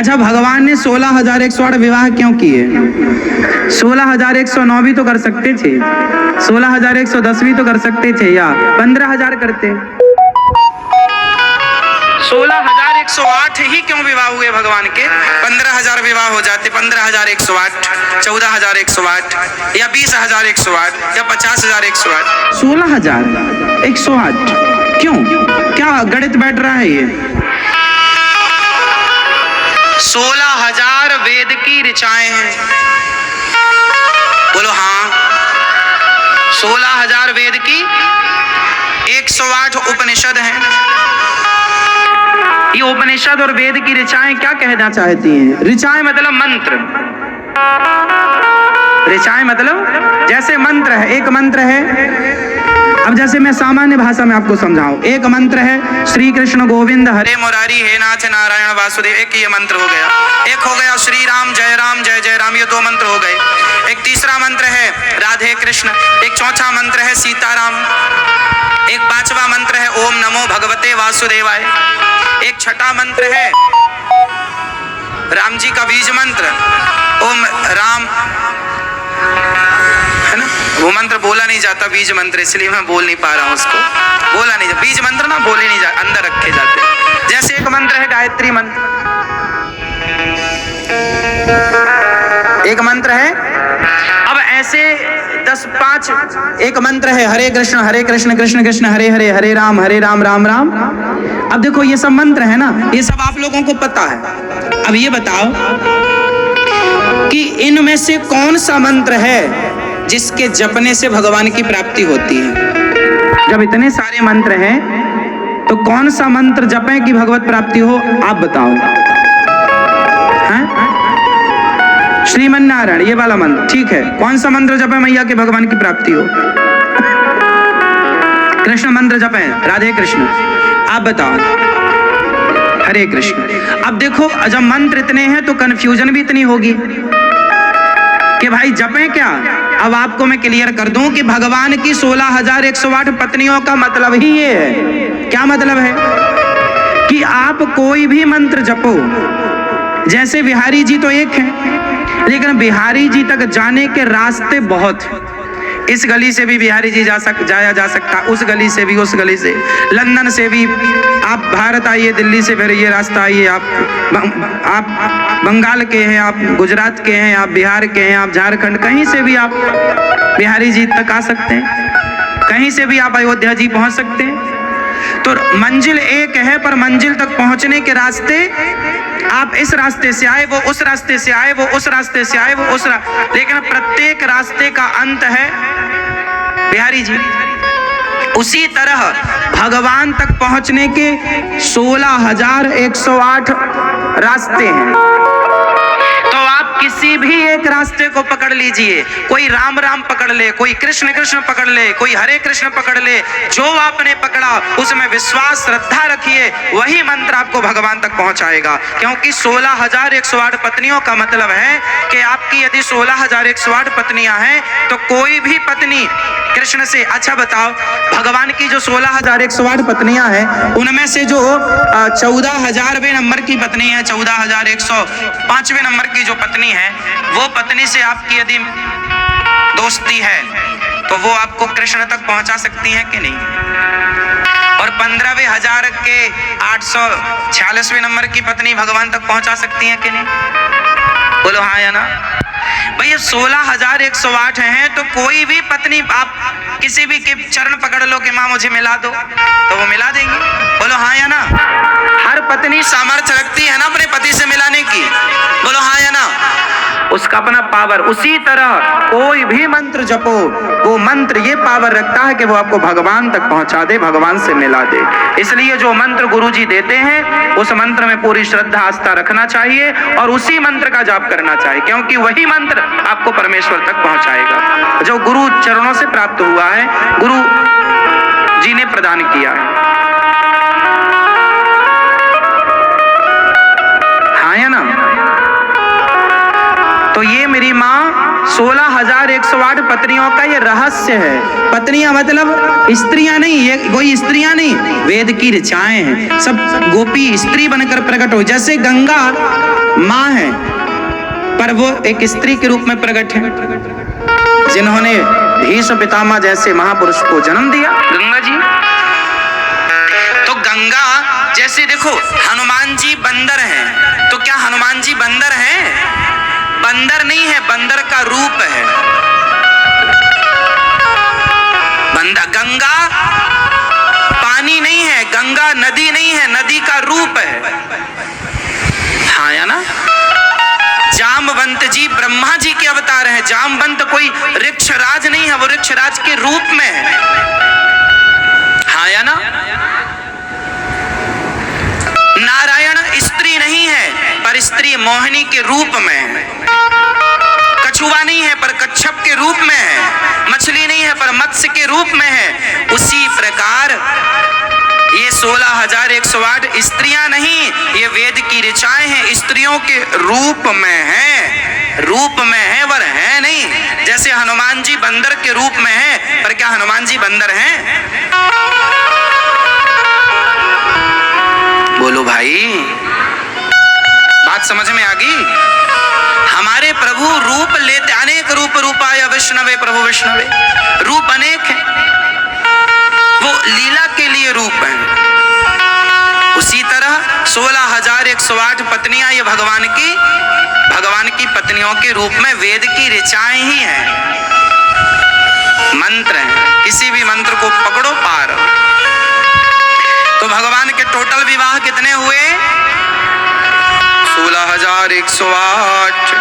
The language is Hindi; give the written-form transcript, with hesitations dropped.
अच्छा, भगवान ने 16,108 विवाह क्यों किए? 16,109 भी तो कर सकते थे, 16,110 भी तो कर सकते थे, या 15,000 करते। 16,108 ही क्यों विवाह हुए भगवान के? 15,000 विवाह हो जाते, 15,108, 14,108 या 20,108 या 50,108। 16,108 क्यों? क्या गणित बैठ रहा है ये? 16,000 वेद की ऋचाएं हैं। बोलो हाँ। 16,000 वेद की, 108 उपनिषद हैं। ये उपनिषद और वेद की ऋचाएं क्या कहना चाहती हैं? ऋचाएं मतलब मंत्र। ऋचाएं मतलब जैसे मंत्र है, एक मंत्र है। अब जैसे मैं सामान्य भाषा में आपको समझाऊं, एक मंत्र है श्री कृष्ण गोविंद हरे मुरारी हे नाथ नारायण वासुदेव, एक ये मंत्र हो गया। एक हो गया श्री राम जय राम, ये 2 मंत्र हो गए। एक तीसरा मंत्र है राधे कृष्ण, एक चौथा मंत्र है सीताराम, एक 5वां मंत्र है ओम नमो भगवते वासुदेवाय, एक छठा मंत्र है राम जी का बीज मंत्र ओम राम, है ना? वो मंत्र बोला नहीं जाता, बीज मंत्र, इसलिए मैं बोल नहीं पा रहा हूँ उसको। बोला नहीं जाता बीज मंत्र ना, बोले नहीं जाता, अंदर रखे जाते। जैसे एक मंत्र है गायत्री मंत्र, एक मंत्र है। अब ऐसे 10-5 एक मंत्र है हरे कृष्ण कृष्ण कृष्ण हरे हरे, हरे राम राम राम। अब देखो ये सब मंत्र है ना, ये सब आप लोगों को पता है। अब ये बताओ कि इनमें से कौन सा मंत्र है जिसके जपने से भगवान की प्राप्ति होती है? जब इतने सारे मंत्र हैं तो कौन सा मंत्र जपें कि भगवत प्राप्ति हो? आप बताओ। हैं? श्रीमन नारायण ये वाला मंत्र ठीक है। कौन सा मंत्र जपें मैया के भगवान की प्राप्ति हो? कृष्ण मंत्र जपें, राधे कृष्ण। आप बताओ। हरे कृष्ण। अब देखो जब मंत्र इतने हैं तो कंफ्यूजन भी इतनी होगी कि भाई जपें क्या। अब आपको मैं क्लियर कर दूं कि भगवान की 16,108 पत्नियों का मतलब ही ये है। क्या मतलब है? कि आप कोई भी मंत्र जपो। जैसे बिहारी जी तो एक है, लेकिन बिहारी जी तक जाने के रास्ते बहुत। इस गली से भी बिहारी जी जाया जा सकता, उस गली से भी, उस गली से, लंदन से भी। आप भारत आइए, दिल्ली से फिर ये रास्ता आइए, आप बंगाल के हैं, आप गुजरात के हैं, आप बिहार के हैं, आप झारखंड, कहीं से भी आप बिहारी जी तक आ सकते हैं, कहीं से भी आप अयोध्या जी पहुंच सकते हैं। तो मंजिल एक है, पर मंजिल तक पहुंचने के रास्ते, आप इस रास्ते से आए, वो उस रास्ते से आए, वो उस रास्ते से आए, वो उस लेकिन प्रत्येक रास्ते का अंत है बिहारी जी। उसी तरह भगवान तक पहुंचने के 16,108 रास्ते हैं। तो आप किसी भी एक रास्ते को पकड़ लीजिए। कोई राम राम पकड़ ले, कोई कृष्ण कृष्ण पकड़ ले, कोई हरे कृष्ण पकड़ ले। जो आपने पकड़ा उसमें विश्वास श्रद्धा रखिए, वही मंत्र आपको भगवान तक पहुंचाएगा। क्योंकि 16,108 पत्नियों का मतलब है कि आपकी यदि 16,108 पत्नियां हैं तो कोई भी पत्नी कृष्ण से। अच्छा बताओ, भगवान की जो 16,108 पत्नियां हैं उनमें से जो 14,000वें नंबर की पत्नी है, 14,105वें नंबर की जो पत्नी है, वो पत्नी से आपकी यदि दोस्ती है तो वो आपको कृष्ण तक पहुंचा सकती है कि नहीं? और 15वें हजार के 846वें नंबर की पत्नी भगवान तक पहुंचा सकती है कि नहीं? बोलो हाँ या ना। भैया 16,108 हैं तो कोई भी पत्नी आप किसी भी के चरण पकड़ लो कि माँ मुझे मिला दो, तो वो मिला देंगी। बोलो हाँ या ना। हर पत्नी सामर्थ्य रखती है ना अपने पति से मिलाने की। बोलो हाँ या ना। उसका अपना पावर। उसी तरह कोई भी मंत्र जपो, वो मंत्र ये पावर रखता है कि वो आपको भगवान तक पहुंचा दे, भगवान से मिला दे। इसलिए जो मंत्र गुरुजी देते हैं उस मंत्र में पूरी श्रद्धा आस्था रखना चाहिए और उसी मंत्र का जाप करना चाहिए, क्योंकि वही मंत्र आपको परमेश्वर तक पहुंचाएगा जो गुरु चरणों से प्राप्त हुआ है, गुरु जी ने प्रदान किया है। हाँ या ना। तो ये मेरी माँ 16,108 पत्नियों का ये रहस्य है। पत्नियां मतलब स्त्रियां नहीं, ये कोई स्त्रियां नहीं, वेद की ऋचाएं हैं। सब गोपी स्त्री बनकर प्रकट हो। जैसे गंगा माँ है, पर वो एक स्त्री के रूप में प्रकट है, जिन्होंने भीष्म पितामह जैसे महापुरुष को जन्म दिया, गंगा जी। तो गंगा जैसे देखो हनुमान जी बंदर हैं, तो क्या हनुमान जी बंदर हैं? बंदर नहीं है, बंदर का रूप है। गंगा पानी नहीं है, गंगा नदी नहीं है, नदी का रूप है। हाँ या ना? जामवंत जी ब्रह्मा जी के अवतार हैं। जामवंत कोई वृक्षराज नहीं है, वो वृक्षराज के रूप में है। हाँ या ना? नारायण स्त्री नहीं है, पर स्त्री मोहिनी के रूप में है। कछुआ नहीं है, पर कच्छप के रूप में है। मछली नहीं है, पर मत्स्य के रूप में है। उसी प्रकार ये 16,108 स्त्रियां नहीं, ये वेद की ऋचाएं हैं, स्त्रियों के रूप में है, रूप में है, वर है नहीं। जैसे हनुमान जी बंदर के रूप में है, पर क्या हनुमान जी बंदर हैं? बोलो भाई, बात समझ में आ गई? हमारे प्रभु रूप लेते, अनेक रूप रूपाय विष्णवे प्रभु विष्णवे, रूप अनेक है, वो लीला के लिए रूप है। उसी तरह 16,108 पत्नियां ये भगवान की पत्नियों के रूप में वेद की ऋचाएं ही हैं, मंत्र हैं। किसी भी मंत्र को पकड़ो पार। तो भगवान के टोटल विवाह कितने हुए? 16,108।